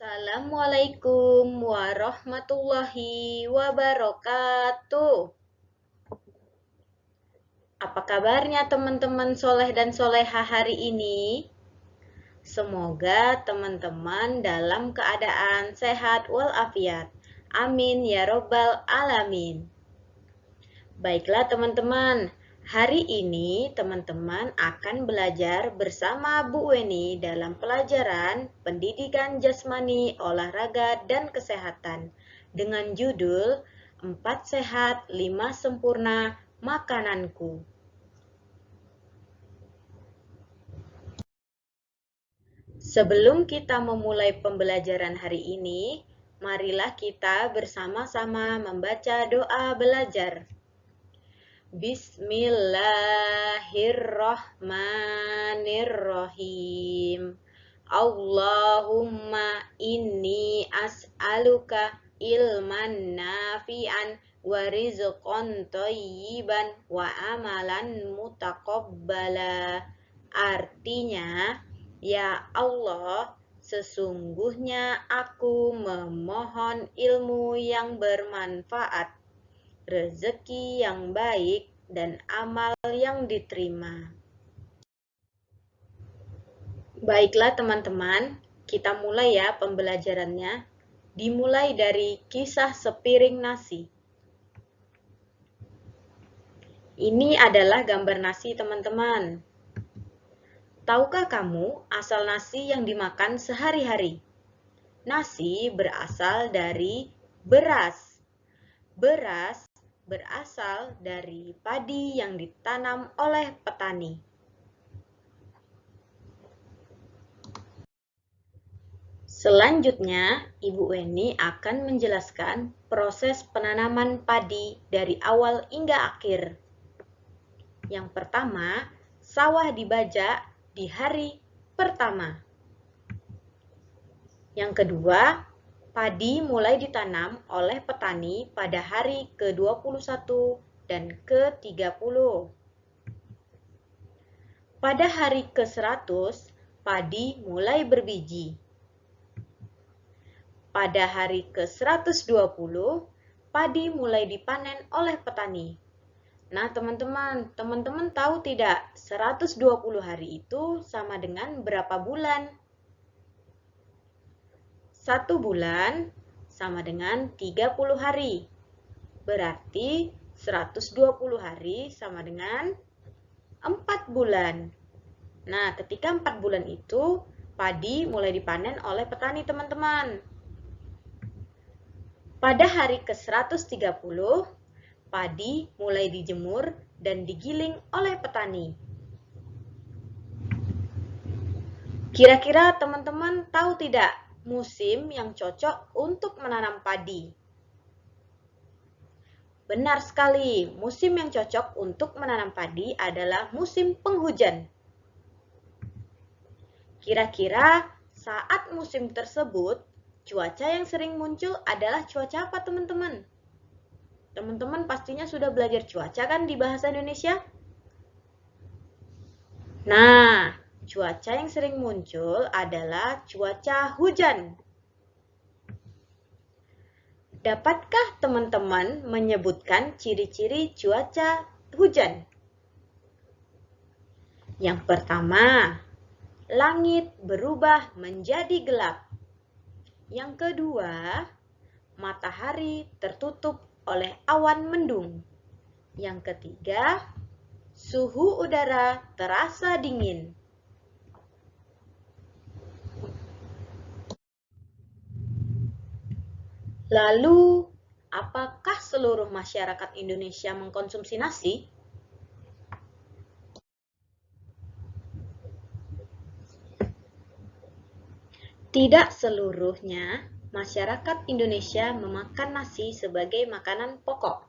Assalamualaikum warahmatullahi wabarakatuh. Apa kabarnya teman-teman soleh dan soleha hari ini? Semoga teman-teman dalam keadaan sehat walafiat. Amin ya robbal alamin. Baiklah teman-teman, hari ini teman-teman akan belajar bersama Bu Weni dalam pelajaran Pendidikan Jasmani, Olahraga, dan Kesehatan dengan judul 4 Sehat, 5 Sempurna Makananku. Sebelum kita memulai pembelajaran hari ini, marilah kita bersama-sama membaca doa belajar. Bismillahirrahmanirrahim. Allahumma inni as'aluka ilman nafi'an wa rizqan thayyiban wa amalan mutaqabbala. Artinya, ya Allah, sesungguhnya aku memohon ilmu yang bermanfaat, rezeki yang baik, dan amal yang diterima. Baiklah teman-teman, kita mulai ya pembelajarannya. Dimulai dari kisah sepiring nasi. Ini adalah gambar nasi teman-teman. Tahukah kamu asal nasi yang dimakan sehari-hari? Nasi berasal dari beras. Beras berasal dari padi yang ditanam oleh petani. Selanjutnya, Ibu Weni akan menjelaskan proses penanaman padi dari awal hingga akhir. Yang pertama, sawah dibajak di hari pertama. Yang kedua, padi mulai ditanam oleh petani pada hari ke-21 dan ke-30. Pada hari ke-100, padi mulai berbiji. Pada hari ke-120, padi mulai dipanen oleh petani. Nah, teman-teman tahu tidak 120 hari itu sama dengan berapa bulan? 1 bulan sama dengan 30 hari. Berarti 120 hari sama dengan 4 bulan. Nah, ketika 4 bulan itu, padi mulai dipanen oleh petani, teman-teman. Pada hari ke-130, padi mulai dijemur dan digiling oleh petani. Kira-kira teman-teman tahu tidak musim yang cocok untuk menanam padi? Benar sekali, musim yang cocok untuk menanam padi adalah musim penghujan. Kira-kira saat musim tersebut, cuaca yang sering muncul adalah cuaca apa, teman-teman? Teman-teman pastinya sudah belajar cuaca kan di bahasa Indonesia? Nah, cuaca yang sering muncul adalah cuaca hujan. Dapatkah teman-teman menyebutkan ciri-ciri cuaca hujan? Yang pertama, langit berubah menjadi gelap. Yang kedua, matahari tertutup oleh awan mendung. Yang ketiga, suhu udara terasa dingin. Lalu, apakah seluruh masyarakat Indonesia mengkonsumsi nasi? Tidak seluruhnya masyarakat Indonesia memakan nasi sebagai makanan pokok.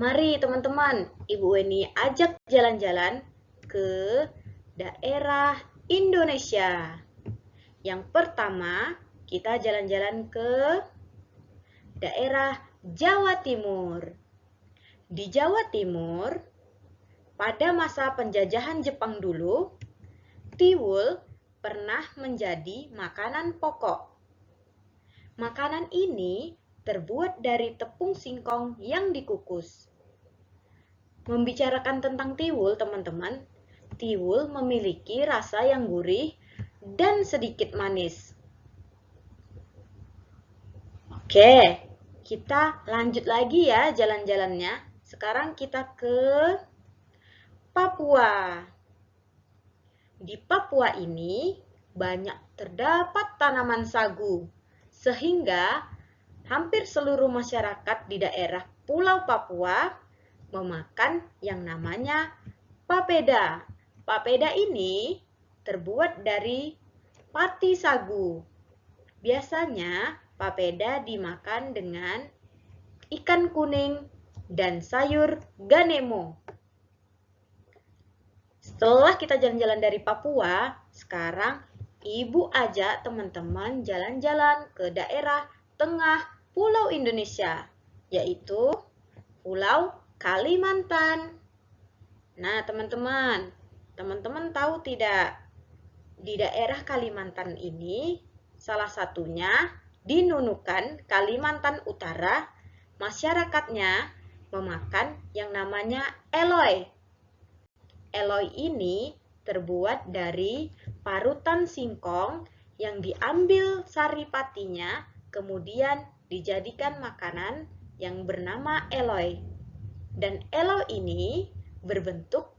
Mari teman-teman, Ibu Weni ajak jalan-jalan ke daerah Indonesia. Yang pertama, kita jalan-jalan ke daerah Jawa Timur. Di Jawa Timur, pada masa penjajahan Jepang dulu, tiwul pernah menjadi makanan pokok. Makanan ini terbuat dari tepung singkong yang dikukus. Membicarakan tentang tiwul, teman-teman, tiwul memiliki rasa yang gurih dan sedikit manis. Oke, kita lanjut lagi ya jalan-jalannya. Sekarang kita ke Papua. Di Papua ini banyak terdapat tanaman sagu, sehingga hampir seluruh masyarakat di daerah Pulau Papua memakan yang namanya papeda. Papeda ini terbuat dari pati sagu. Biasanya papeda dimakan dengan ikan kuning dan sayur ganemo. Setelah kita jalan-jalan dari Papua, sekarang Ibu ajak teman-teman jalan-jalan ke daerah tengah Pulau Indonesia, yaitu Pulau Kalimantan. Nah, teman-teman tahu tidak? Di daerah Kalimantan ini, salah satunya di Nunukan, Kalimantan Utara, masyarakatnya memakan yang namanya eloy. Eloy ini terbuat dari parutan singkong yang diambil sari patinya, kemudian dijadikan makanan yang bernama eloy. Dan eloy ini berbentuk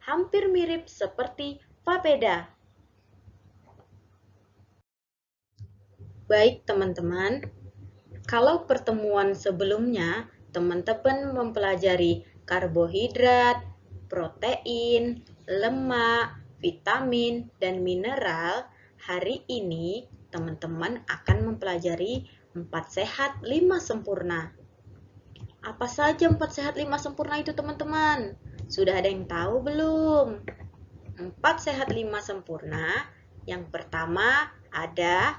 hampir mirip seperti papeda. Baik teman-teman, kalau pertemuan sebelumnya teman-teman mempelajari karbohidrat, protein, lemak, vitamin, dan mineral, hari ini teman-teman akan mempelajari 4 sehat 5 sempurna. Apa saja 4 sehat 5 sempurna itu teman-teman? Sudah ada yang tahu belum? 4 sehat 5 sempurna. Yang pertama ada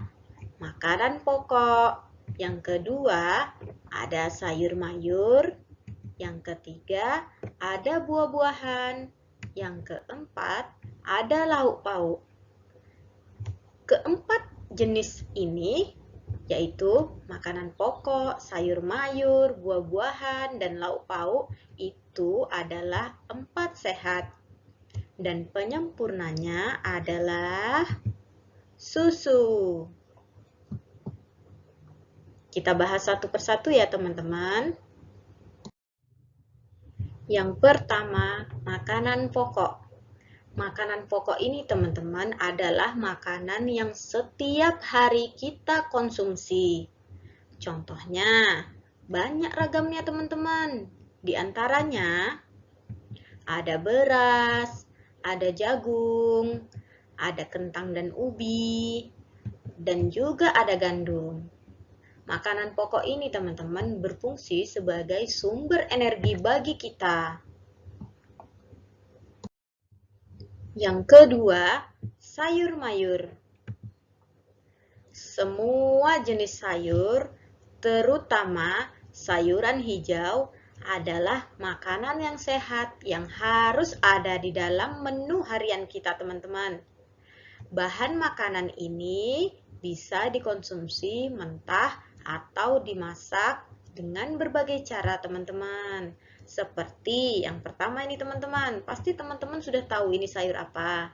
makanan pokok. Yang kedua ada sayur mayur. Yang ketiga ada buah-buahan. Yang keempat ada lauk pauk. Keempat jenis ini yaitu makanan pokok, sayur mayur, buah-buahan, dan lauk pauk itu adalah 4 sehat. Dan penyempurnanya adalah susu. Kita bahas satu persatu ya teman-teman. Yang pertama, makanan pokok. Makanan pokok ini teman-teman adalah makanan yang setiap hari kita konsumsi. Contohnya, banyak ragamnya teman-teman. Di antaranya ada beras, ada jagung, ada kentang dan ubi, dan juga ada gandum. Makanan pokok ini teman-teman berfungsi sebagai sumber energi bagi kita. Yang kedua, sayur mayur. Semua jenis sayur, terutama sayuran hijau, adalah makanan yang sehat yang harus ada di dalam menu harian kita, teman-teman. Bahan makanan ini bisa dikonsumsi mentah atau dimasak dengan berbagai cara, teman-teman. Seperti yang pertama ini teman-teman, pasti teman-teman sudah tahu ini sayur apa.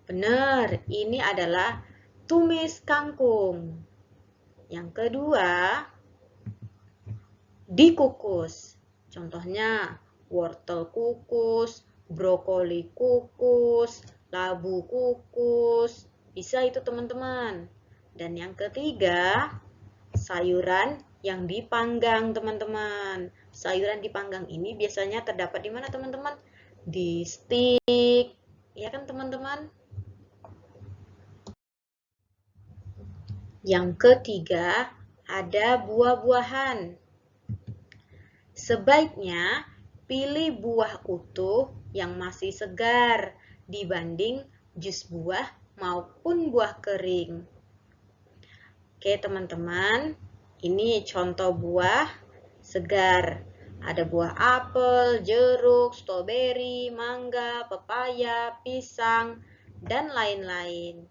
Benar, ini adalah tumis kangkung. Yang kedua, dikukus. Contohnya, wortel kukus, brokoli kukus, labu kukus. Bisa itu teman-teman. Dan yang ketiga, sayuran yang dipanggang teman-teman. Sayuran dipanggang ini biasanya terdapat di mana teman-teman? Di stik, ya kan teman-teman? Yang ketiga, ada buah-buahan. Sebaiknya pilih buah utuh yang masih segar dibanding jus buah maupun buah kering. Oke teman-teman, ini contoh buah segar. Ada buah apel, jeruk, stroberi, mangga, pepaya, pisang, dan lain-lain.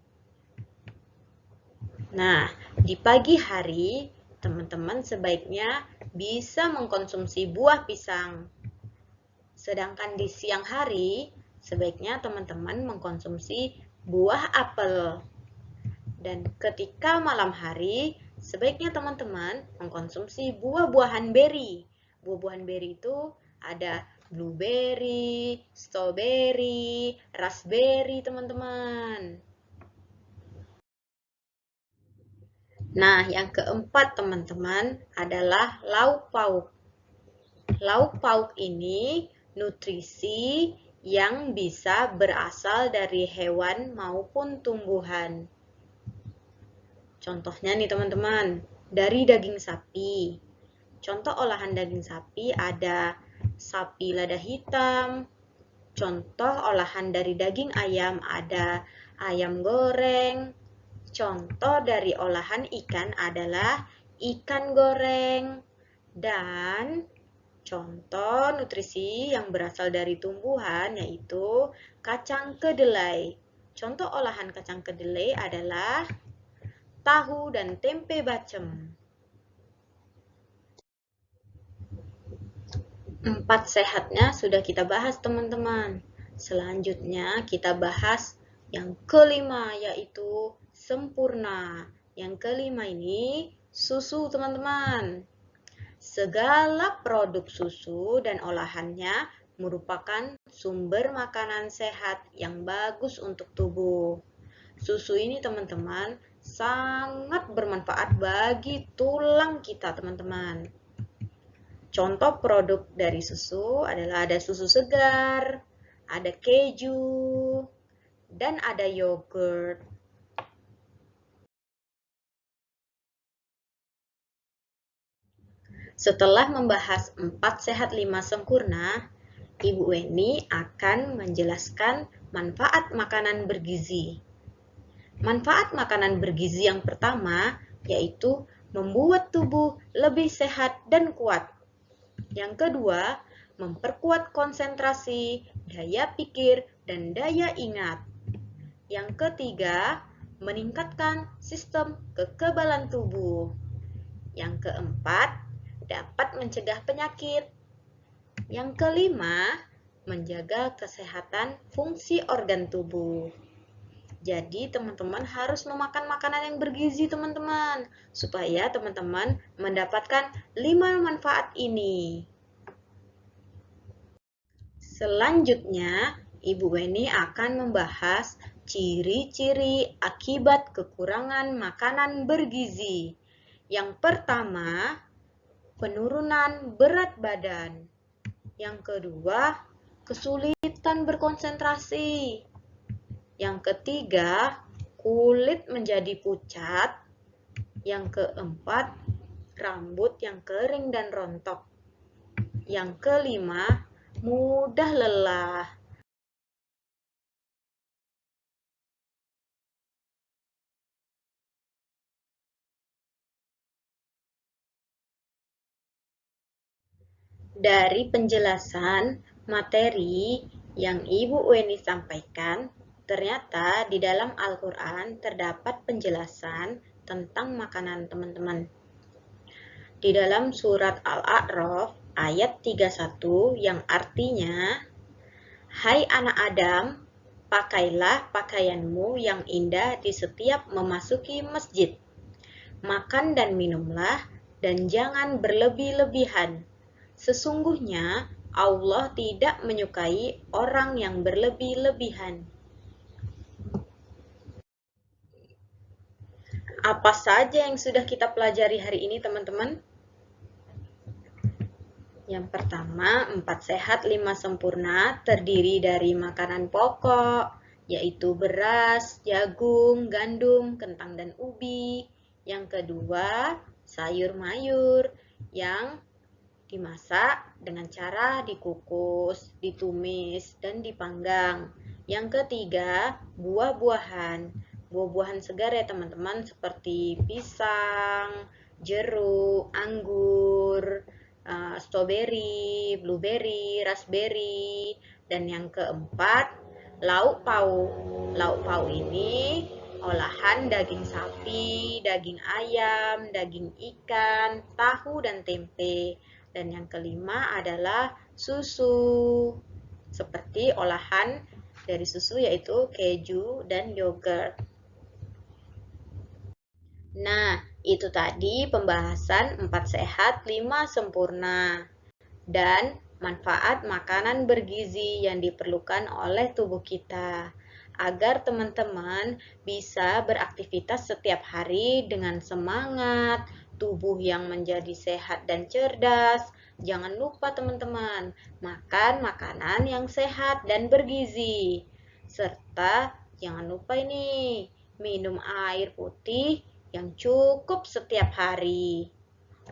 Nah, di pagi hari, teman-teman sebaiknya bisa mengkonsumsi buah pisang. Sedangkan di siang hari, sebaiknya teman-teman mengkonsumsi buah apel. Dan ketika malam hari, sebaiknya teman-teman mengkonsumsi buah-buahan beri. Buah-buahan beri itu ada blueberry, strawberry, raspberry, teman-teman. Nah, yang keempat, teman-teman, adalah lauk pauk. Lauk pauk ini nutrisi yang bisa berasal dari hewan maupun tumbuhan. Contohnya nih teman-teman, dari daging sapi. Contoh olahan daging sapi ada sapi lada hitam. Contoh olahan dari daging ayam ada ayam goreng. Contoh dari olahan ikan adalah ikan goreng. Dan contoh nutrisi yang berasal dari tumbuhan yaitu kacang kedelai. Contoh olahan kacang kedelai adalah tahu dan tempe bacem. Empat sehatnya sudah kita bahas, teman-teman. Selanjutnya kita bahas yang kelima, yaitu sempurna. Yang kelima ini susu, teman-teman. Segala produk susu dan olahannya merupakan sumber makanan sehat yang bagus untuk tubuh. Susu ini, teman-teman, sangat bermanfaat bagi tulang kita, teman-teman. Contoh produk dari susu adalah ada susu segar, ada keju, dan ada yogurt. Setelah membahas 4 sehat 5 sempurna, Ibu Weni akan menjelaskan manfaat makanan bergizi. Manfaat makanan bergizi yang pertama yaitu membuat tubuh lebih sehat dan kuat. Yang kedua, memperkuat konsentrasi, daya pikir, dan daya ingat. Yang ketiga, meningkatkan sistem kekebalan tubuh. Yang keempat, dapat mencegah penyakit. Yang kelima, menjaga kesehatan fungsi organ tubuh. Jadi teman-teman harus memakan makanan yang bergizi, teman-teman, supaya teman-teman mendapatkan 5 manfaat ini. Selanjutnya, Ibu Weni akan membahas ciri-ciri akibat kekurangan makanan bergizi. Yang pertama, penurunan berat badan. Yang kedua, kesulitan berkonsentrasi. Yang ketiga, kulit menjadi pucat. Yang keempat, rambut yang kering dan rontok. Yang kelima, mudah lelah. Dari penjelasan materi yang Ibu Weni sampaikan, ternyata di dalam Al-Quran terdapat penjelasan tentang makanan, teman-teman. Di dalam surat Al-A'raf ayat 31 yang artinya, "Hai anak Adam, pakailah pakaianmu yang indah di setiap memasuki masjid. Makan dan minumlah dan jangan berlebih-lebihan. Sesungguhnya Allah tidak menyukai orang yang berlebih-lebihan." Apa saja yang sudah kita pelajari hari ini, teman-teman? Yang pertama, 4 sehat 5 sempurna terdiri dari makanan pokok, yaitu beras, jagung, gandum, kentang, dan ubi. Yang kedua, sayur mayur yang dimasak dengan cara dikukus, ditumis, dan dipanggang. Yang ketiga, buah-buahan. Buah-buahan segar ya teman-teman, seperti pisang, jeruk, anggur, strawberry, blueberry, raspberry. Dan yang keempat, lauk pauk. Lauk pauk ini olahan daging sapi, daging ayam, daging ikan, tahu, dan tempe. Dan yang kelima adalah susu, seperti olahan dari susu yaitu keju dan yogurt. Nah, itu tadi pembahasan 4 sehat, 5 sempurna. Dan manfaat makanan bergizi yang diperlukan oleh tubuh kita. Agar teman-teman bisa beraktivitas setiap hari dengan semangat, tubuh yang menjadi sehat dan cerdas. Jangan lupa teman-teman, makan makanan yang sehat dan bergizi. Serta jangan lupa ini, minum air putih yang cukup setiap hari.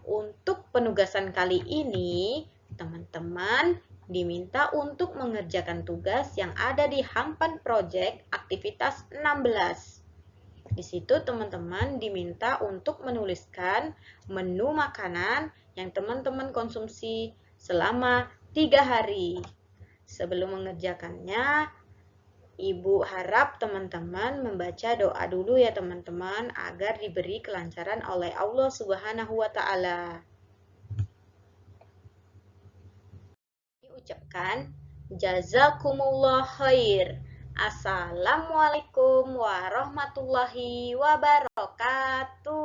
Untuk penugasan kali ini, teman-teman diminta untuk mengerjakan tugas yang ada di Hampan Project aktivitas 16. Di situ teman-teman diminta untuk menuliskan menu makanan yang teman-teman konsumsi selama 3 hari. Sebelum mengerjakannya, Ibu harap teman-teman membaca doa dulu ya teman-teman agar diberi kelancaran oleh Allah Subhanahu wa taala. Diucapkan jazakumullah khair. Assalamualaikum warahmatullahi wabarakatuh.